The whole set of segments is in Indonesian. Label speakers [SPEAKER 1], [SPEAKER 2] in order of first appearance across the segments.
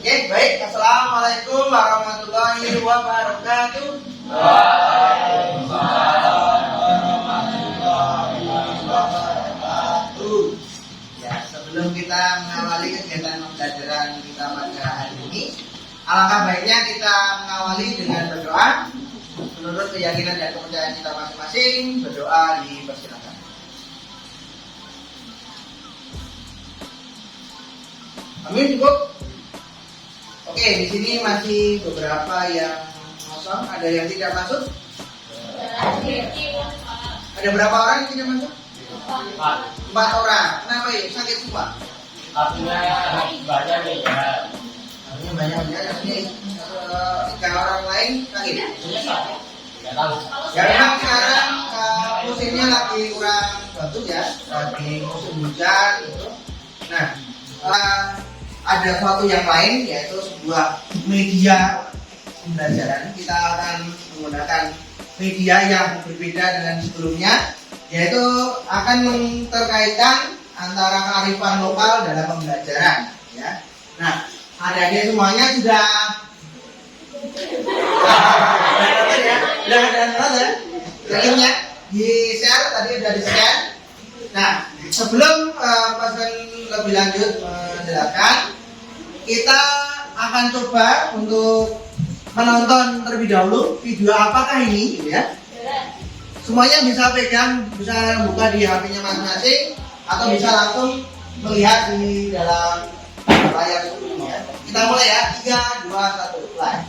[SPEAKER 1] Oke, baik. Assalamualaikum warahmatullahi wabarakatuh. Ya, sebelum kita mengawali kegiatan pembelajaran kita pada hari ini, alangkah baiknya kita mengawali dengan berdoa. Menurut keyakinan dan kepercayaan kita masing-masing, berdoa dipersilakan. Amin, cukup. Oke, di sini masih beberapa yang kosong. Ada yang tidak masuk? Ada berapa orang yang tidak masuk? 4 orang. Kenapa ya? Sakit semua?
[SPEAKER 2] Artinya banyak nih ya.
[SPEAKER 1] Artinya banyak ya. Artinya 3 orang lain sakit.
[SPEAKER 2] Tidak tahu.
[SPEAKER 1] Ya memang sekarang musimnya lagi kurang bagus ya. Lagi musim hujan gitu. Nah, ada suatu yang lain, yaitu sebuah media pembelajaran. Kita akan menggunakan media yang berbeda dengan sebelumnya, yaitu akan menterkaitkan antara kearifan lokal dalam pembelajaran ya. Nah, adik-adik semuanya sudah ada linknya di share, tadi sudah di share. Nah, sebelum pesan lebih lanjut menjelaskan, kita akan coba untuk menonton terlebih dahulu video apakah ini, gitu ya. Semuanya bisa pegang, bisa buka di HP-nya masing-masing, atau bisa langsung melihat di dalam layar ini ya. Kita mulai ya, 3, 2, 1, play.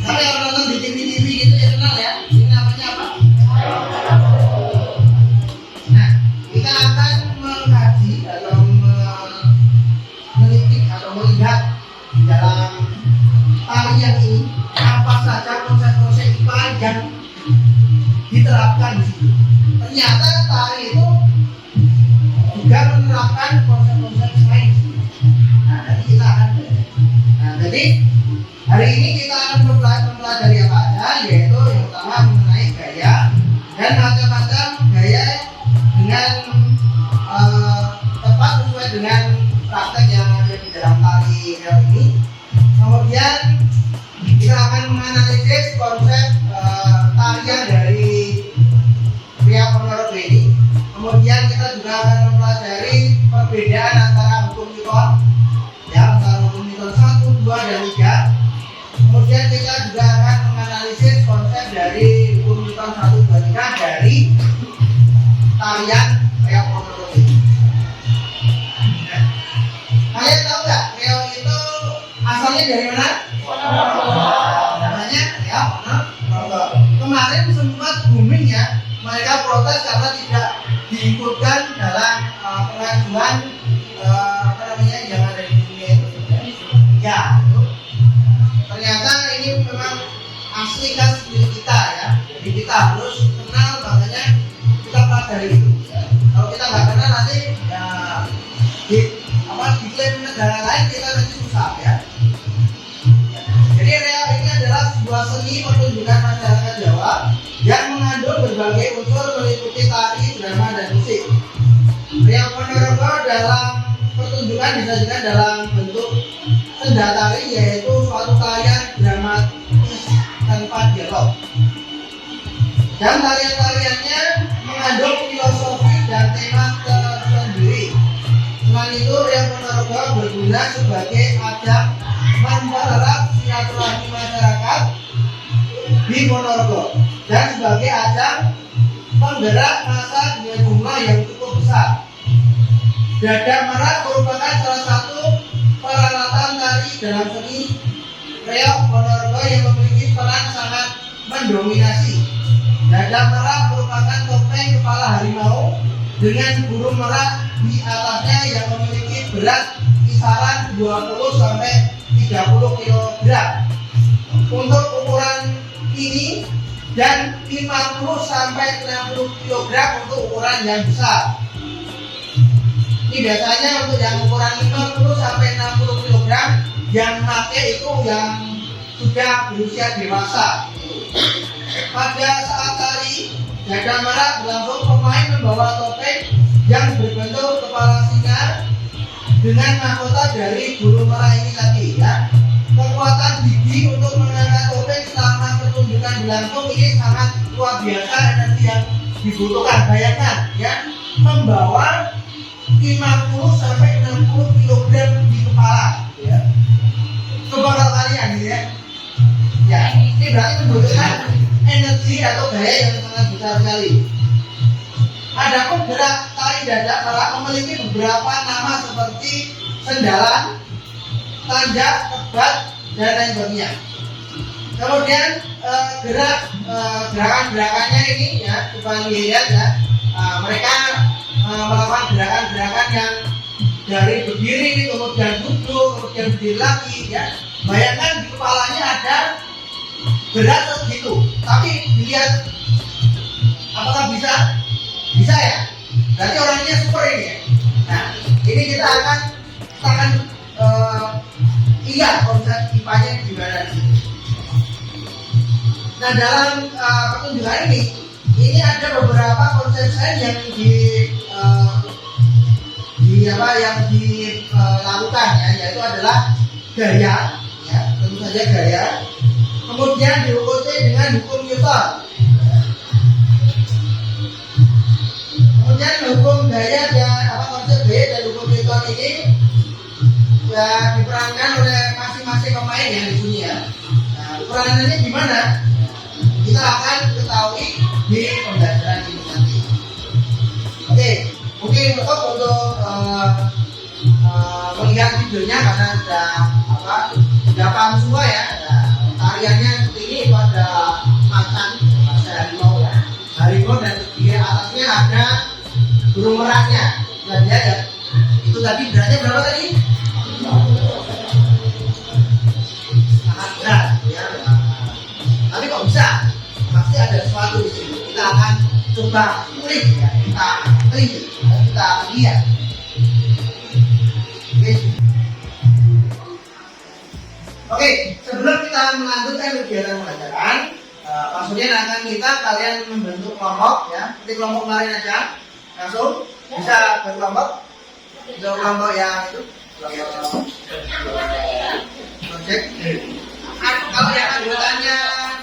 [SPEAKER 1] Tapi kalau nonton di TV-TV gitu ya kenal ya. Ini namanya apa? Nah, kita akan mengkaji atau menitik atau melihat di dalam tarian ini apa saja konsep-konsep IPA yang diterapkan di situ. Ternyata tari itu juga menerapkan konsep-konsep sains. Nah, nanti kita akan belajar. Nah, jadi hari ini kita akan mempelajari apa aja, yaitu yang pertama mengenai gaya dan macam-macam gaya dengan tepat sesuai dengan praktek yang ada di dalam tari ini. Kemudian kita akan menganalisis konsep tarian dari Ria Ponorogo ini. Kemudian kita juga akan mempelajari perbedaan antara hukum Newton, ya, antara hukum Newton 1, 2, dan 3. Kemudian kita juga akan menganalisis konsep dari hukum Newton 1, 2, 3 dari tarian Ria Ponorogo ini. Nah, kalian tahu nggak reog itu asalnya dari mana? Namanya Ria Ponorogo. Kemarin sempat booming ya, mereka protes karena tidak diikutkan dalam pengajuan yang ada di dunia itu. Ya, ternyata ini memang asli khas milik kita ya. Jadi kita harus kenal, makanya kita pelajari itu. Kalau kita nggak kenal nanti ya diklaim negara lain kita nanti susah ya. Jadi reog ini adalah sebuah seni pertunjukan masyarakat Jawa yang mengandung berbagai unsur meliputi tari, drama, dan musik. Reog Ponorogo dalam pertunjukan disajikan dalam bentuk senda tari, yaitu suatu tarian dramatis tanpa dialog. Dan tarian-tariannya mengandung filosofi dan tema tersendiri. Selain itu, Reog Ponorogo berguna sebagai ajang mempererat silaturahmi masyarakat di Ponorogo dan sebagai ajang penggerak massa dengan jumlah yang cukup besar. Dadang merak merupakan salah satu peralatan tari dalam seni reog Ponorogo yang memiliki peran sangat mendominasi. Dadang merak merupakan topeng kepala harimau dengan burung merak di atasnya yang memiliki berat kisaran 20 sampai 30 kg. Untuk ukuran ini dan 50 sampai 60 kg untuk ukuran yang besar. Ini biasanya untuk yang ukuran 50 sampai 60 kg yang pakai itu yang sudah berusia dewasa. Pada saat tari gada merah berlangsung, pemain membawa topeng yang berbentuk kepala singa dengan mahkota dari burung merah ini tadi ya. Kekuatan gigi untuk mengangkat topeng selama pertunjukan berlangsung ini sangat luar biasa, energi yang dibutuhkan. Bayangkan ya, membawa 50 sampai 60 kg di kepala ya. Coba kalau kalian ya. Ya, ini berarti membutuhkan energi atau daya yang sangat besar sekali. Adapun gerak tari dada merah memiliki beberapa nama seperti sendalan, tanjak, tebat, dan lain sebagainya. Kemudian gerakan-gerakannya ini ya, coba lihat ya, mereka melakukan gerakan-gerakan yang dari berdiri, kemudian duduk, kemudian berdiri lagi ya. Bayangkan di kepalanya ada berat segitu, tapi dilihat apakah bisa? Bisa ya? Berarti orangnya super ini ya. Nah, ini kita akan lihat konsep IPA-nya gimana. Nah, dalam pertunjukan ini ada beberapa konsep lain yang dilakukan ya, yaitu adalah gaya ya, tentu saja gaya. Kemudian diikuti dengan hukum Newton. Kemudian hukum gaya dan konsep gaya dan hukum Newton ini ya diperankan oleh masing-masing pemain yang di sini ya. Nah, peranannya gimana? Kita akan ketahui di pembelajaran ini nanti. Oke, mungkin cukup untuk melihat videonya karena sudah paham semua ya. Nah, tariannya seperti ini, itu ada macan, harimau ya, harimau, dan di atasnya ada burung merahnya. Nah, dia ya, itu tadi beratnya berapa tadi? Sangat berat ya. Tapi kok bisa? Pasti ada sesuatu di sini. Kita akan coba kulik ya, kita teliti, kita lihat. Oke, sebelum kita melanjutkan kegiatan pelajaran, maksudnya akan kita kalian membentuk kelompok ya, seperti kelompok kemarin aja, langsung bisa berkelompok, kelompok yang itu, project. Kalau yang anggotanya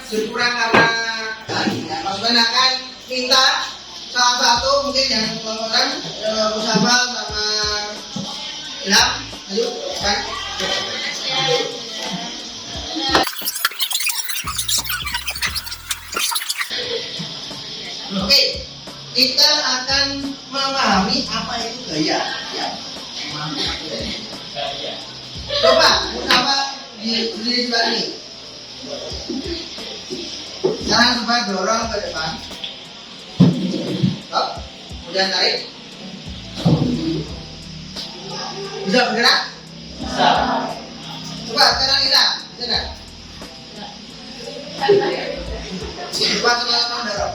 [SPEAKER 1] berkurang karena ya, maksudnya akan minta salah satu mungkin yang orang Musafal sama Ilham, ayo kan. Oke, kita akan memahami apa itu gaya ya. Coba Musafal di sebelah ini. Sekarang coba dorong ke depan. Stop. Kemudian tarik. Bisa bergerak? Bisa. Coba sekarang kita, bisa nggak? Coba teman-teman dorong.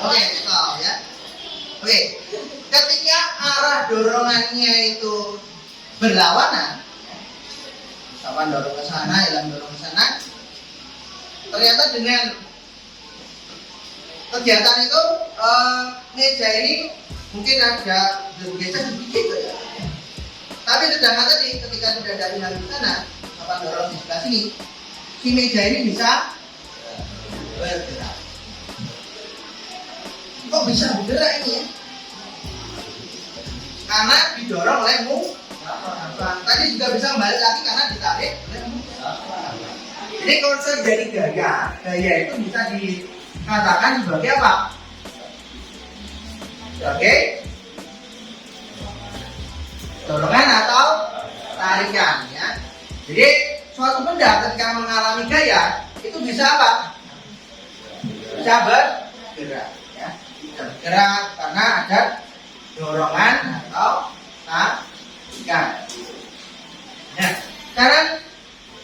[SPEAKER 1] Oke, stop ya. Oke, ketika arah dorongannya itu berlawanan, kapan dorong ke sana, Ilham dorong ke sana, ternyata dengan kegiatan itu meja ini mungkin ada bergeser sedikit ya. Tapi sedangkan tadi ketika sudah ada Ilham di sana, kapan dorong di sebelah sini, si meja ini bisa bergerak. Kok bisa bergerak ini ya? Karena didorong oleh tadi juga bisa kembali lagi karena ditarik oleh Jadi konsep dari gaya itu bisa dikatakan sebagai apa? Sebagai dorongan atau tarikan ya. Jadi suatu benda ketika mengalami gaya itu bisa apa? Bisa bergerak ya. Bisa bergerak karena ada dorongan atau tarikan. Nah, sekarang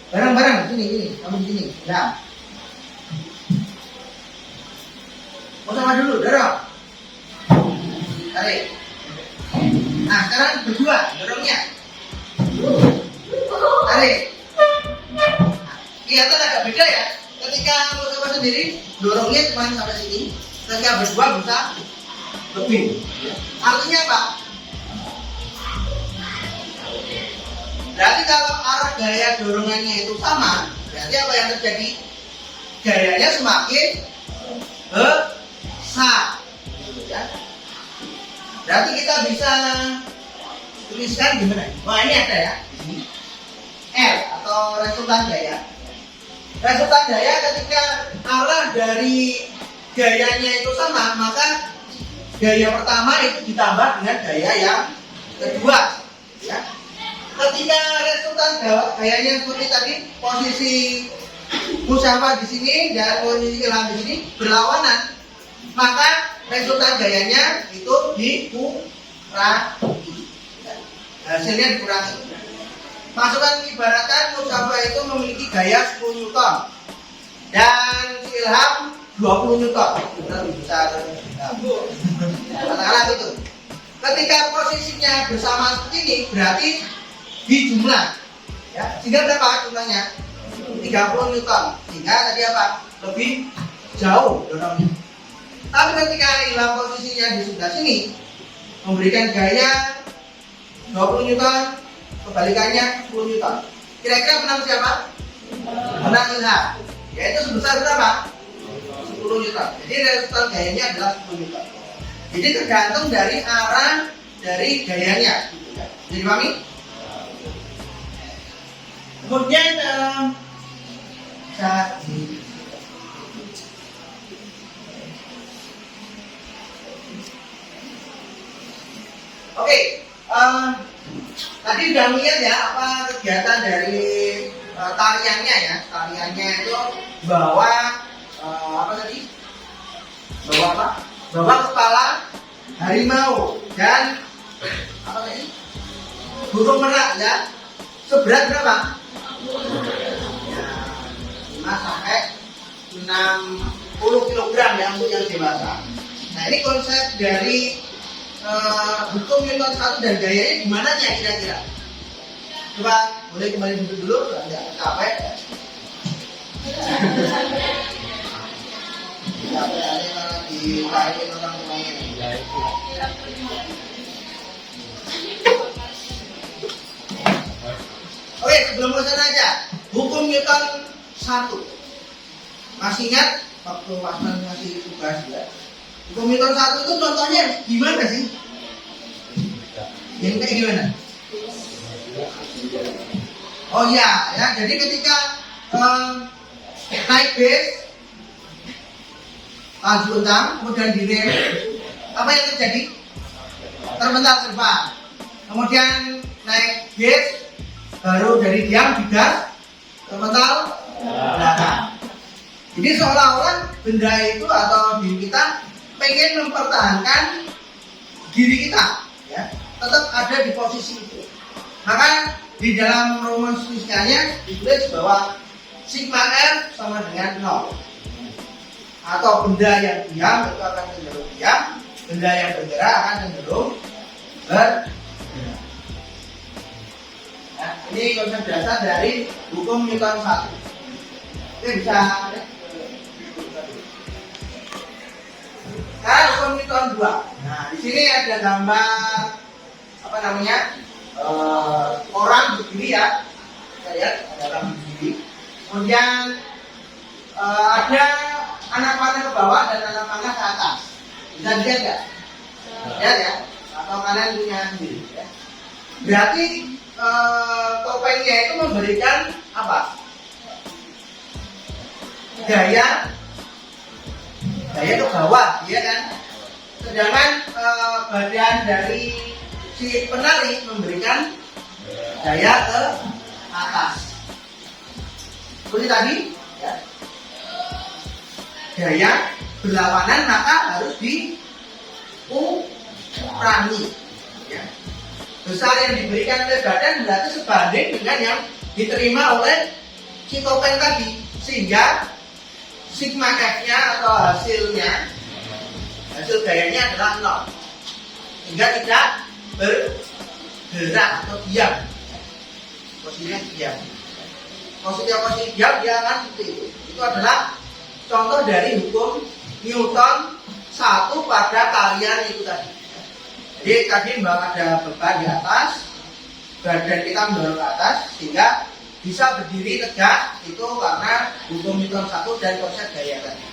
[SPEAKER 1] bareng-bareng sini, kamu di sini. Ya. Sama dulu, dorong. Tarik. Nah, sekarang berdua, dorongnya. Tarik. Kelihatan agak beda ya. Ketika sama sendiri, dorongnya cuma sampai sini. Ketika berdua bisa lebih. Artinya apa? Berarti kalau arah gaya dorongannya itu sama, berarti apa yang terjadi? Gayanya semakin besar. Ya. Berarti kita bisa tuliskan gimana? Wah, ini ada ya. R atau resultan gaya. Resultan gaya ketika arah dari gayanya itu sama, maka gaya pertama itu ditambah dengan gaya yang kedua. Ya. Ketika resultan gayanya seperti tadi, posisi Musafa di sini dan posisi Ilham di sini berlawanan, maka resultan gayanya itu dikurangi. Hasilnya dikurangi. Masukkan ibaratkan Musafa itu memiliki gaya 10 Newton dan si Ilham 20 Newton. Lebih besar. Katakanlah itu. Ketika posisinya bersama seperti ini, berarti dijumlah. Ya, sehingga berapa jumlahnya? 30 Newton. Sehingga tadi apa? Lebih jauh dorongnya. Tapi ketika Ilham posisinya di sebelah sini, memberikan gaya 20 Newton, kebalikannya 10 Newton. Kira-kira menang siapa? Menang Ilham. Yaitu sebesar berapa? 10 Newton. Jadi resultan gayanya adalah 10 Newton. Jadi tergantung dari arah dari gayanya. Jadi pahami? Kemudian Oke, tadi udah lihat ya apa kegiatan dari tariannya ya. Tariannya itu bawa apa tadi? Bawa apa? Bawa kepala harimau dan apa tadi? Burung merak ya. Seberat berapa? Ya, 5 sampai 60 kg ya untuk yang dewasa. Nah, ini konsep dari hukum Newton 1 dan gayanya gimana ya kira-kira? Coba boleh kembali duduk dulu, nggak capek. Capek ada malah ditarik orang tuanya. Oke, sebelum bosan aja, hukum Newton 1. Masih ingat waktu Mas Man ngasih tugas ya? Hukum Newton 1 itu contohnya gimana sih? Yang kayak gimana? Oh iya, ya. Jadi ketika naik bis, laju utang, kemudian direm, apa yang terjadi? Terpental terbang. Kemudian naik bis, baru dari diam digas, terpental belakang. Jadi seolah-olah benda itu atau diri kita pengen mempertahankan diri kita, ya, tetap ada di posisi itu. Maka di dalam rumus fisikanya ditulis bahwa sigma F sama dengan 0. Atau benda yang diam itu akan cenderung diam, benda yang bergerak akan cenderung bergerak. Nah, ini konsep dasar dari hukum Newton 1. Oke, bisa. Sekarang hukum Newton 2. Nah, di sini ada gambar apa namanya? Orang berdiri ya. Kita lihat ada orang berdiri. Kemudian ada anak panah ke bawah dan anak panah ke atas. Bisa dilihat nggak? Lihat ya. Atau kalian punya sendiri. Ya. Berarti topengnya itu memberikan apa? Gaya ke bawah, ya kan? Sedangkan badan dari si penari memberikan gaya ke atas. Seperti tadi, ya. Gaya berlawanan maka harus dikurangi. Ya. Besar yang diberikan oleh badan berarti sebanding dengan yang diterima oleh si topeng tadi, sehingga sigma F-nya atau hasilnya hasil gayanya adalah 0, sehingga tidak bergerak atau diam. Posisinya diam. Posisi diam dia akan seperti itu. Itu adalah contoh dari hukum Newton 1 pada kalian itu tadi. Jadi tadi ada beban di atas, badan kita mendorong ke atas sehingga bisa berdiri tegak, itu karena hukum Newton 1 dan konsep gaya tadi.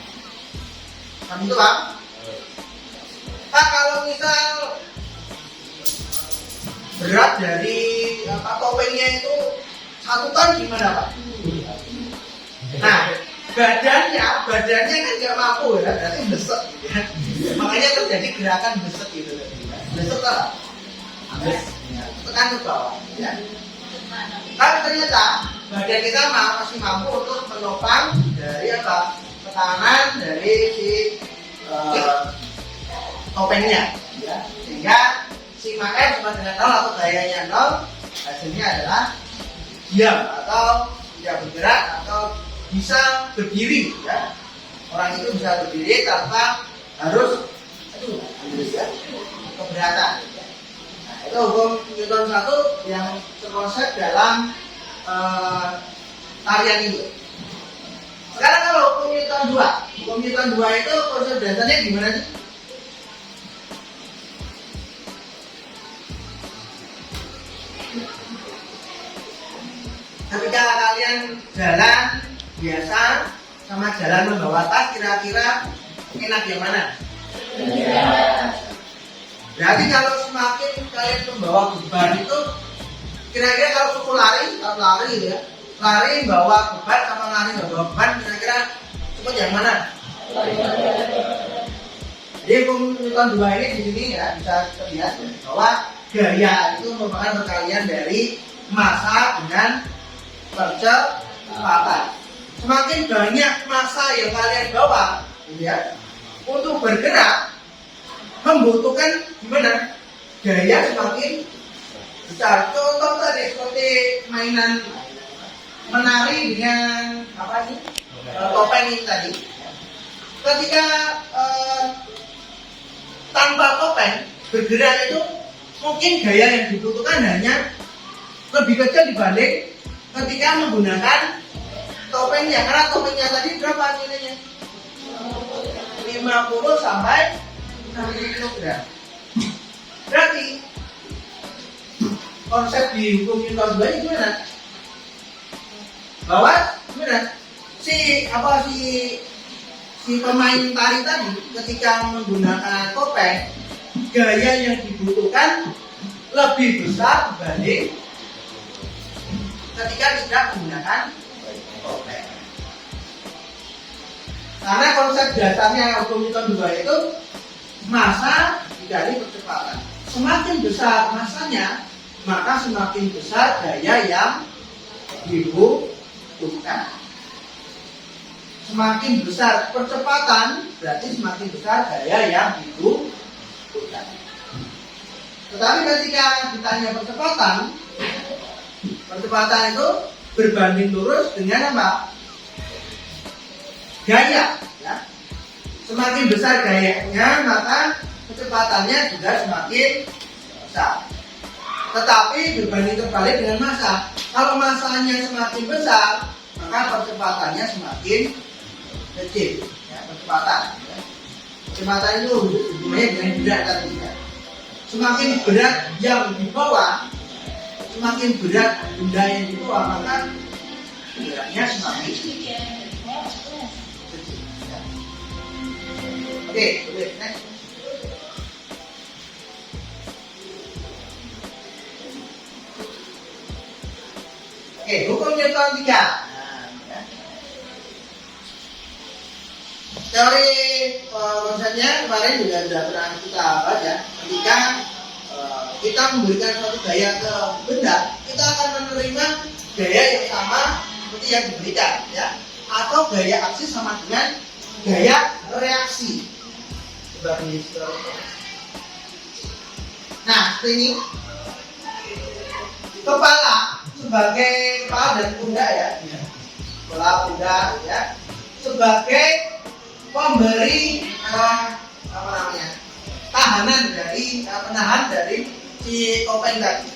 [SPEAKER 1] Kan itu Pak? Pak, kalau misal berat dari topengnya itu 1 ton gimana Pak? Nah, badannya kan nggak mampu ya, berarti besek gitu ya. Makanya terjadi gerakan besek gitu. Besek lah, tekan ke bawah ya. Tapi ternyata badan kita masih mampu untuk menopang dari apa? Tekanan dari si topengnya ya. Sehingga sigma F sama dengan 0 atau gayanya 0, hasilnya adalah diam atau tidak bergerak atau bisa berdiri ya. Orang itu bisa berdiri tanpa harus keberatan. Nah, itu hukum Newton 1 yang terkonsep dalam tarian itu. Sekarang kalau hukum Newton 2, hukum Newton 2 itu konsep dasarnya gimana sih? Ketika kalian jalan biasa sama jalan membawa tas, kira-kira enak yang mana? Berarti kalau semakin kalian membawa beban itu, kira-kira kalau suku lari ya, lari bawa beban sama lari bawa beban, kira-kira cepat yang mana? Jadi hukum Newton 2 ini di sini ya bisa terlihat bahwa gaya itu merupakan perkalian dari massa dengan percepatan. Semakin banyak massa yang kalian bawa, ya, untuk bergerak membutuhkan gimana? Gaya semakin besar. Contoh tadi seperti mainan menari dengan apa sih? Topeng ini tadi. Ketika tanpa topeng bergerak itu mungkin gaya yang dibutuhkan hanya lebih kecil dibanding ketika menggunakan topengnya, karena topengnya tadi berapa nilainya? 50 sampai 60 kg. Berarti konsep di hukum Newton 2 ini gimana? Bahwa gimana? Si pemain tari tadi ketika menggunakan topeng, gaya yang dibutuhkan lebih besar dibanding ketika tidak menggunakan topeng. Karena konsep dasarnya hukum Newton 2 itu massa dikali percepatan. Semakin besar massanya, maka semakin besar gaya yang dibutuhkan. Semakin besar percepatan, berarti semakin besar gaya yang dibutuhkan. Tetapi ketika ditanya percepatan itu berbanding lurus dengan apa? Gaya. Ya. Semakin besar gayanya, maka kecepatannya juga semakin besar. Tetapi berbanding terbalik dengan massa. Kalau massanya semakin besar, maka percepatannya semakin kecil. Ya, percepatan. Ya. Kecepatan itu hubungannya dengan berat tadi. Ya. Semakin berat yang dibawa, semakin berat benda yang dibawa, maka beratnya semakin kecil. Ya. Oke, next. Oke, hukum Newton 3. Teori konsepnya kemarin juga sudah pernah kita bahas ya. Ketika kita memberikan suatu gaya ke benda, kita akan menerima gaya yang sama seperti yang diberikan, ya. Atau gaya aksi sama dengan gaya reaksi. Nah, ini kepala sebagai kepala dan pundak ya, kepala pundak ya, sebagai pemberi apa namanya penahan dari si topeng tadi.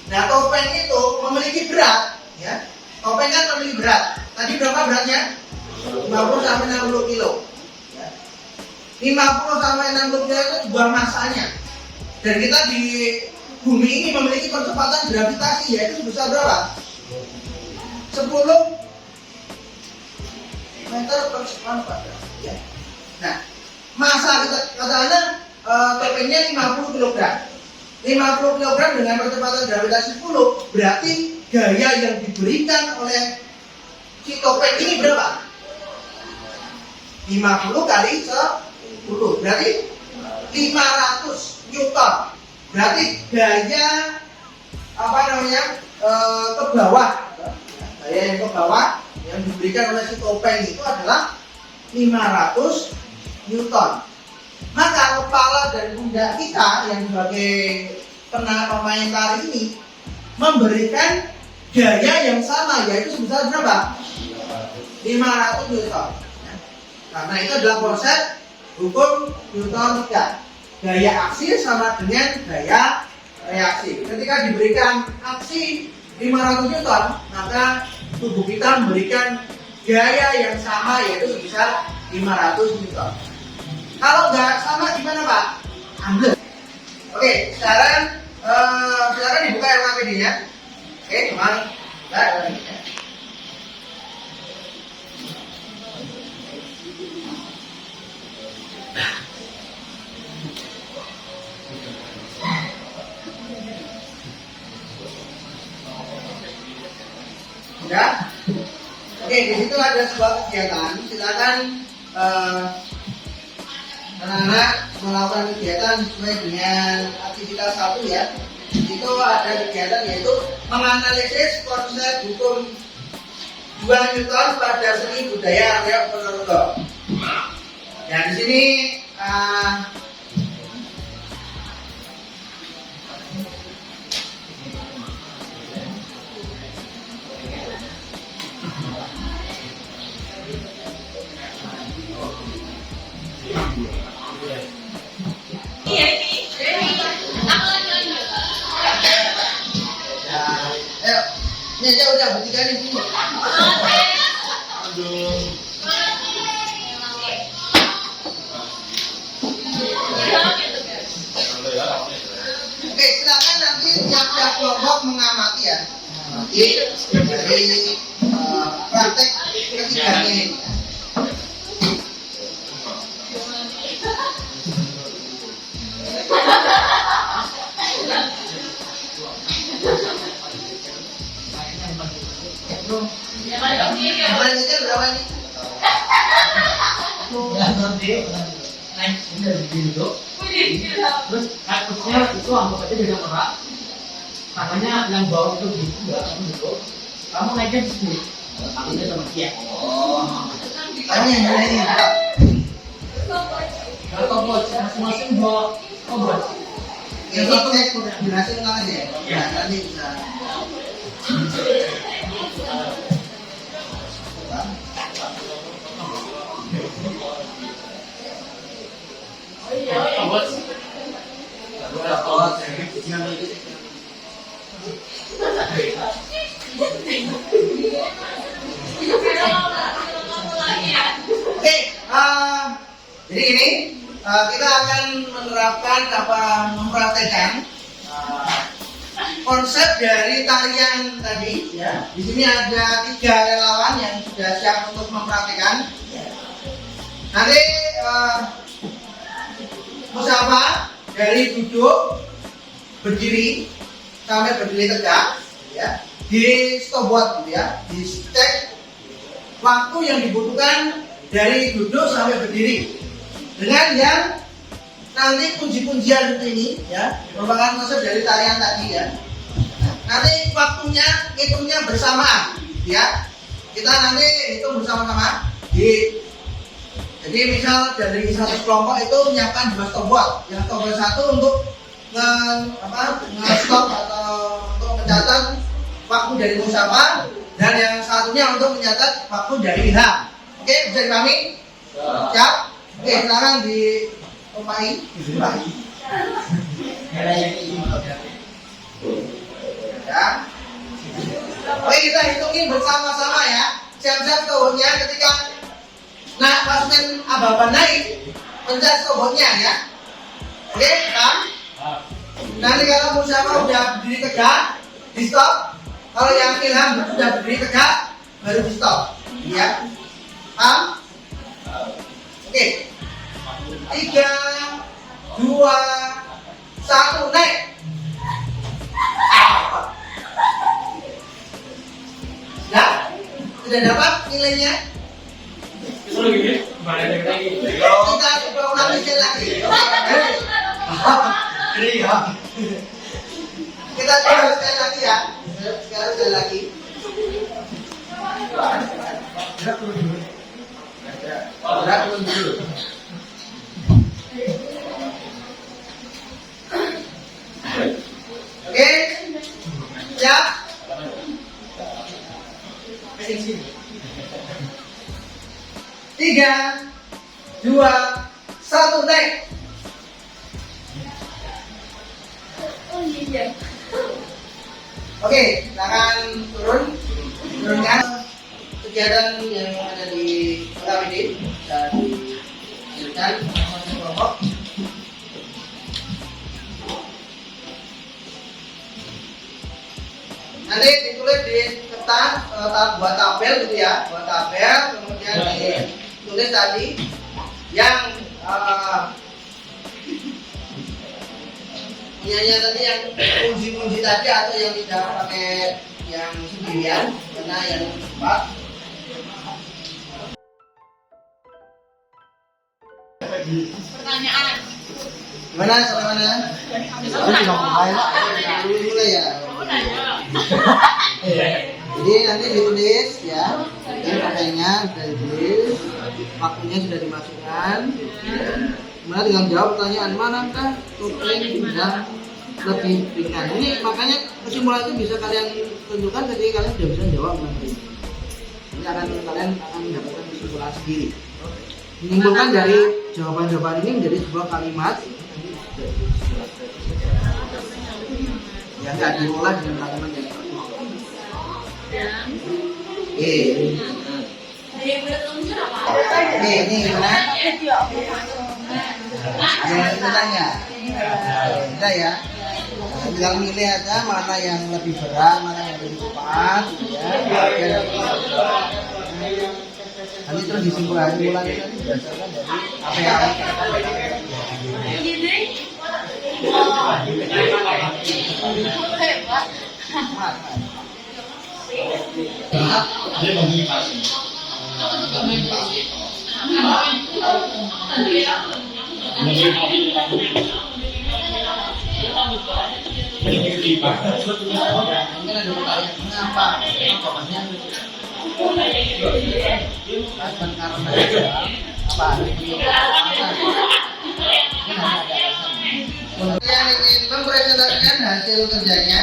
[SPEAKER 1] Nah, topeng itu memiliki berat, ya. Topeng kan memiliki berat. Tadi berapa beratnya? 50 sampai 60 kilo. Ya. 50 sampai 60 kilo itu sebuah masanya. Dan kita di bumi ini memiliki kecepatan gravitasi yaitu sebesar berapa? 10 meter per sekon kuadrat. Ya. Nah, masa katakanlah topengnya 50 kg. 50 kg dengan kecepatan gravitasi 10, berarti gaya yang diberikan oleh si topeng ini berapa? 50 kali 10, berarti 500 Newton. Berarti gaya ke bawah, gaya yang ke bawah yang diberikan oleh si topeng itu adalah 500 Newton. Maka kepala dan pundak kita yang sebagai pemain tari ini memberikan gaya yang sama, yaitu sebesar berapa? 500 Newton. Karena itu adalah konsep hukum Newton 3. Gaya aksi sama dengan gaya reaksi. Ketika diberikan aksi 500 Newton, maka tubuh kita memberikan gaya yang sama, yaitu sebesar 500 Newton. Kalau nggak sama gimana Pak? Ambil. Oke, sekarang silakan dibuka RKPD-nya. Oke, kembali. Sudah? Oke, di situ ada sebuah kegiatan. Silakan anak-anak melakukan kegiatan sesuai dengan aktivitas 1 ya. Itu ada kegiatan yaitu menganalisis konsep hukum 2 Newton pada seni budaya Arya Ponorogo. Ya, di sini ini aja udah bertiga nih. Oke, silakan nanti tiap-tiap kelompok mengamati ya. Dari praktek ketiganya ini. Namanya berapa nih?
[SPEAKER 2] Naik ini dari duduk. Terus kakusnya itu anggap aja beda orang. Tangannya yang bawah itu gitu, kamu duduk. Kamu naiknya di sini. Tangannya sama dia.
[SPEAKER 1] Kamu yang mana ini?
[SPEAKER 2] Kalau kobot, masing-masing bawa kobot.
[SPEAKER 1] Ya, itu jelasin aja ya. Ya, nanti bisa. Oke, jadi ini kita akan menerapkan mempraktekkan konsep dari tarian tadi. Ya, di sini ada 3 relawan yang sudah siap untuk mempraktekkan. Nanti musyawarah dari duduk, berdiri sampai berdiri tegak, ya, di stopwatch, ya, dicek waktu yang dibutuhkan dari duduk sampai berdiri. Dengan yang nanti kunci-kuncian ini, ya, merupakan konsep dari tarian tadi, ya. Nanti waktunya hitungnya bersamaan, ya. Kita nanti hitung bersama-sama. Jadi misal dari satu kelompok itu menyiapkan 2 stopwatch. Yang stopwatch 1 untuk nge-stop atau untuk mencatat waktu dari musyawarah, dan yang satunya untuk mencatat waktu dari ilham. Oke, bisa dipahami? Siap? Oke, silakan diupai. Ya. Oke, kita hitungin bersama-sama ya. Siap-siap kobotnya ketika pasukan aba-aba naik, pencet kobotnya ya. Oke, kan? Nanti kalau Musyama udah berdiri tegak, di stop. Kalau yang Ilham udah berdiri tegak, baru di stop. Ya. Paham? Oke. 3, 2, 1, naik. Nah, sudah dapat nilainya? Kita coba ulangi sekali lagi. Kita coba sekali lagi ya. Sekali lagi. Oke, siap. 3, 2, 1, naik. Oke, silakan turunkan kegiatan yang ada di KPD dan dilanjutkan masing kelompok. Nanti ditulis di kertas buat tabel gitu ya, buat tabel, kemudian ditulis tadi yang punyanya tadi yang kunci-kunci tadi atau yang tidak pakai yang sendirian, karena yang cepat.
[SPEAKER 3] Pertanyaan.
[SPEAKER 1] Gimana? Mana? Mulai ya. Jadi nanti ditulis ya, ini pakainya sudah ditulis, waktunya sudah dimasukkan. Kemudian tinggal jawab pertanyaan, manakah topeng yang lebih ringan. Ini makanya kesimpulan itu bisa kalian tentukan ketika kalian sudah bisa jawab nanti. Ini kalian akan mendapatkan kesimpulan sendiri. Menyimpulkan dari jawaban-jawaban ini menjadi sebuah kalimat yang nggak diolah dengan kalimat yang ini gimana? Kita tanya, kita ya, tinggal milih aja mana yang lebih berat, mana yang lebih cepat, ya. Nanti terus disimpulkan mulai berdasarkan dari apa yang yang ingin mempresentasikan hasil kerjanya.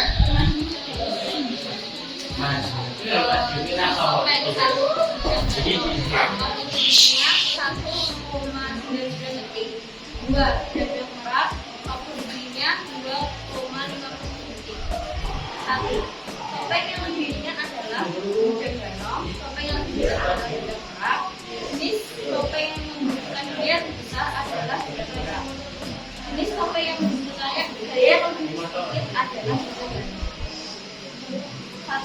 [SPEAKER 3] Topeng yang lebih ringan adalah hujan ganom, topeng yang lebih besar adalah hujan merah. Jenis topeng yang membutuhkan daya lebih besar adalah hujan merah. Jenis topeng yang membutuhkan daya lebih sedikit adalah hujan ganom. 1.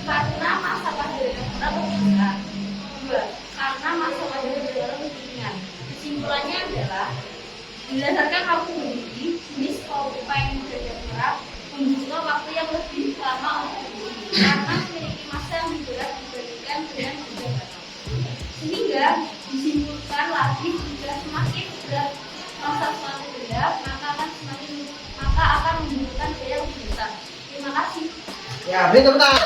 [SPEAKER 3] Karena masa pada hujan merah lebih besar. 2. Karena masa pada hujan merah lebih ringan. Kesimpulannya adalah berdasarkan waktu berdiri, jenis topeng hujan merah membutuhkan waktu yang lebih lama untuk berdiri karena memiliki massa yang lebih berat dibandingkan dengan hujan ganom. Sehingga disimpulkan lagi jika semakin berat massa suatu benda maka akan membutuhkan daya yang lebih besar. Terima kasih.
[SPEAKER 1] Ya, beri tepuk tangan.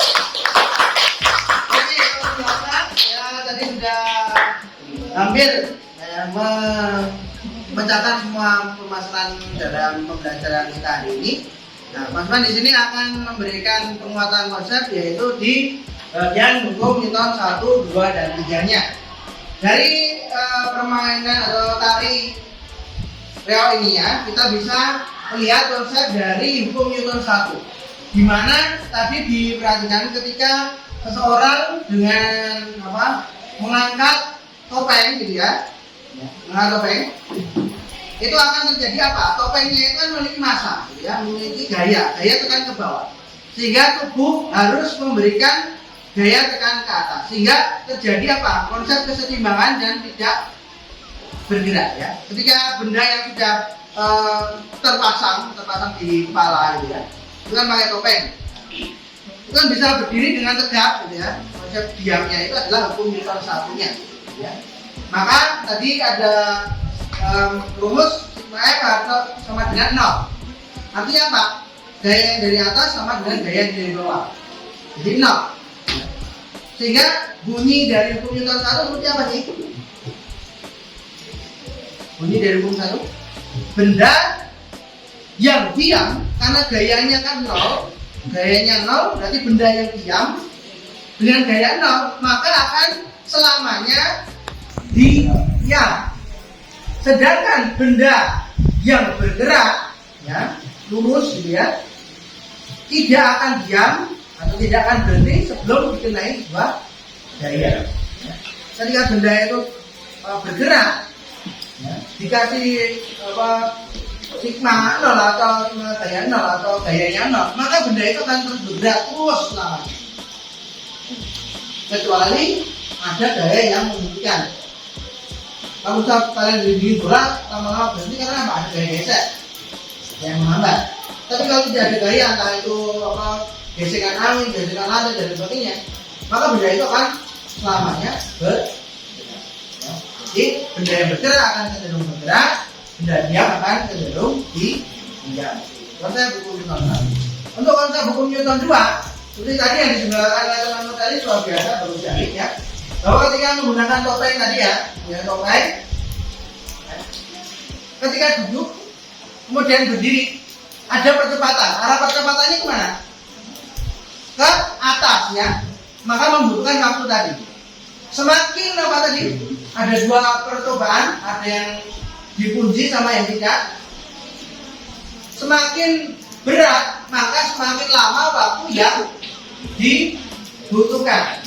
[SPEAKER 1] Oke, teman-teman, ya tadi sudah hampir memecahkan semua permasalahan dalam pembelajaran kita hari ini. Nah, teman-teman di sini akan memberikan penguatan konsep yaitu di bagian hukum Newton 1, 2, dan 3-nya. Dari permainan atau tari real ini ya, kita bisa melihat konsep dari hukum Newton 1. Di mana tadi diperhatikan ketika seseorang dengan mengangkat topeng gitu ya, mengangkat topeng, itu akan terjadi apa? Topengnya itu kan memiliki massa, gitu ya, memiliki gaya tekan ke bawah, sehingga tubuh harus memberikan gaya tekan ke atas, sehingga terjadi apa? Konsep kesetimbangan dan tidak bergerak ya. Ketika benda yang sudah terpasang di kepala gitu ya, itu kan pakai topeng, itu kan bisa berdiri dengan tegak gitu ya. Konsep diamnya itu adalah hukum Newton satunya gitu ya. Maka tadi ada rumus sigma F sama dengan 0. Artinya apa? Gaya yang dari atas sama dengan gaya yang dari bawah, jadi 0. Sehingga bunyi dari hukum Newton 1 seperti apa sih? Bunyi dari hukum 1, benda yang diam karena gayanya kan 0, gayanya 0 berarti benda yang diam dengan gaya 0 maka akan selamanya diam. Sedangkan benda yang bergerak ya, lurus gitu ya, tidak akan diam atau tidak akan berhenti sebelum dikenai sebuah gaya. Ketika benda itu bergerak ya, dikasih sigma 0 atau gaya 0 atau gayanya 0, maka benda itu akan terus bergerak terus selamanya, kecuali ada gaya yang menghentikan. Kalau misal kalian berdiri bola lama-lama berhenti karena apa? Ada gaya gesek yang menghambat. Tapi kalau tidak ada gaya, entah itu gesekan angin, gesekan lantai dan sebagainya, maka benda itu akan selamanya bergerak. Jadi benda yang bergerak akan cenderung bergerak, benda diam akan cenderung diam. Konsep hukum Newton 1. Untuk konsep hukum Newton 2, seperti tadi yang disebutkan oleh teman-teman tadi luar biasa baru sekali ya. Bahwa ketika menggunakan topeng tadi ya topeng, ketika duduk kemudian berdiri, ada percepatan. Arah percepatannya kemana? Ke atas ya. Maka membutuhkan waktu tadi. Semakin apa tadi? Ada dua percobaan, ada yang dikunci sama yang tidak. Semakin berat, maka semakin lama waktu yang dibutuhkan.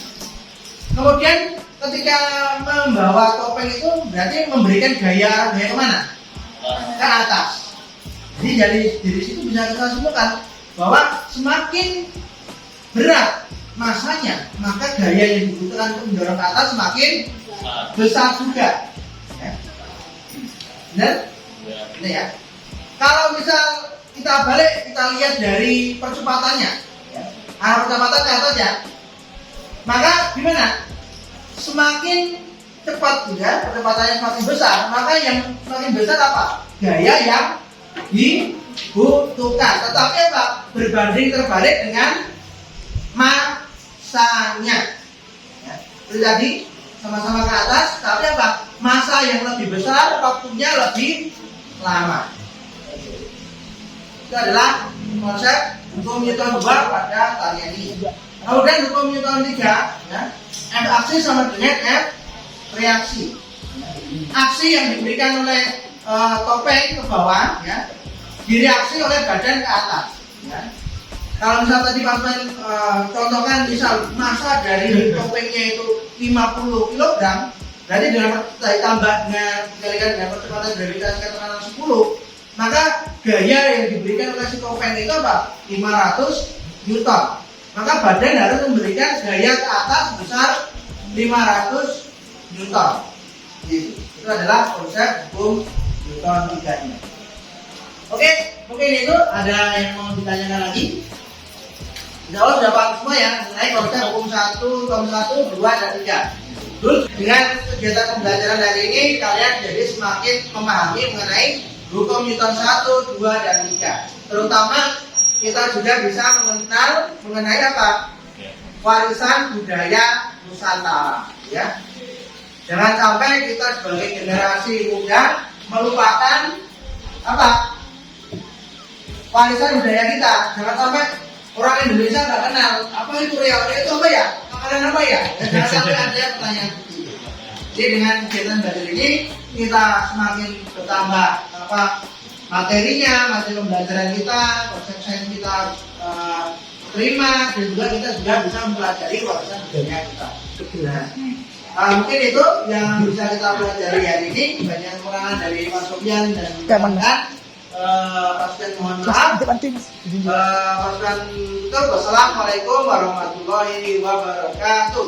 [SPEAKER 1] Kemudian ketika membawa topeng itu berarti memberikan gaya kemana? Ke atas. Jadi dari situ bisa kita simpulkan bahwa semakin berat masanya, maka gaya yang dibutuhkan untuk mendorong ke atas semakin besar juga. Ya. Benar? Benar ya. Kalau misal kita balik, kita lihat dari percepatannya, ya. Arah percepatan ke atas ya. Maka gimana? Semakin cepat juga, percepatannya semakin besar, maka yang semakin besar apa? Gaya yang dibutuhkan. Tetapi apa? Berbanding terbalik dengan masanya. Ya. Jadi sama-sama ke atas, tapi apa? Masa yang lebih besar, waktunya lebih lama. Itu adalah konsep hukum Newton 2 pada tarian ini. Kemudian hukum Newton 3 ya, F aksi sama dengan F reaksi. Aksi yang diberikan oleh topeng ke bawah ya, direaksi oleh badan ke atas ya. Kalau misal tadi Pak contohkan misal massa dari topengnya itu 50 kg, berarti dengan ditambah dengan dikalikan dengan percepatan gravitasi keterangan 10, maka gaya yang diberikan oleh si topeng itu apa? 500 Newton. Maka badan harus memberikan gaya ke atas sebesar 500 Newton. Itu adalah konsep hukum Newton 3-nya. Oke, mungkin itu ada yang mau ditanyakan lagi? Insya Allah sudah paham semua ya mengenai konsep hukum 1, 2, dan 3. Terus dengan kegiatan pembelajaran hari ini kalian jadi semakin memahami mengenai hukum Newton 1, 2, dan 3. Terutama kita juga bisa mengenal mengenai apa? Warisan budaya Nusantara ya. Jangan sampai kita sebagai generasi muda melupakan apa? Warisan budaya kita. Jangan sampai orang Indonesia nggak kenal apa itu real, itu apa ya? Makanan apa ya? Jangan sampai ada pertanyaan begitu. Jadi dengan kegiatan belajar ini kita semakin bertambah materinya, materi pembelajaran kita, konsep sains kita terima, dan juga kita juga bisa mempelajari wawasan budaya kita. Mungkin itu yang bisa kita pelajari hari ini. Banyak kekurangan dari Pak Sofyan dan rekan-rekan. Pak Sofyan mohon maaf. Pak Sofyan itu wassalamualaikum warahmatullahi wabarakatuh.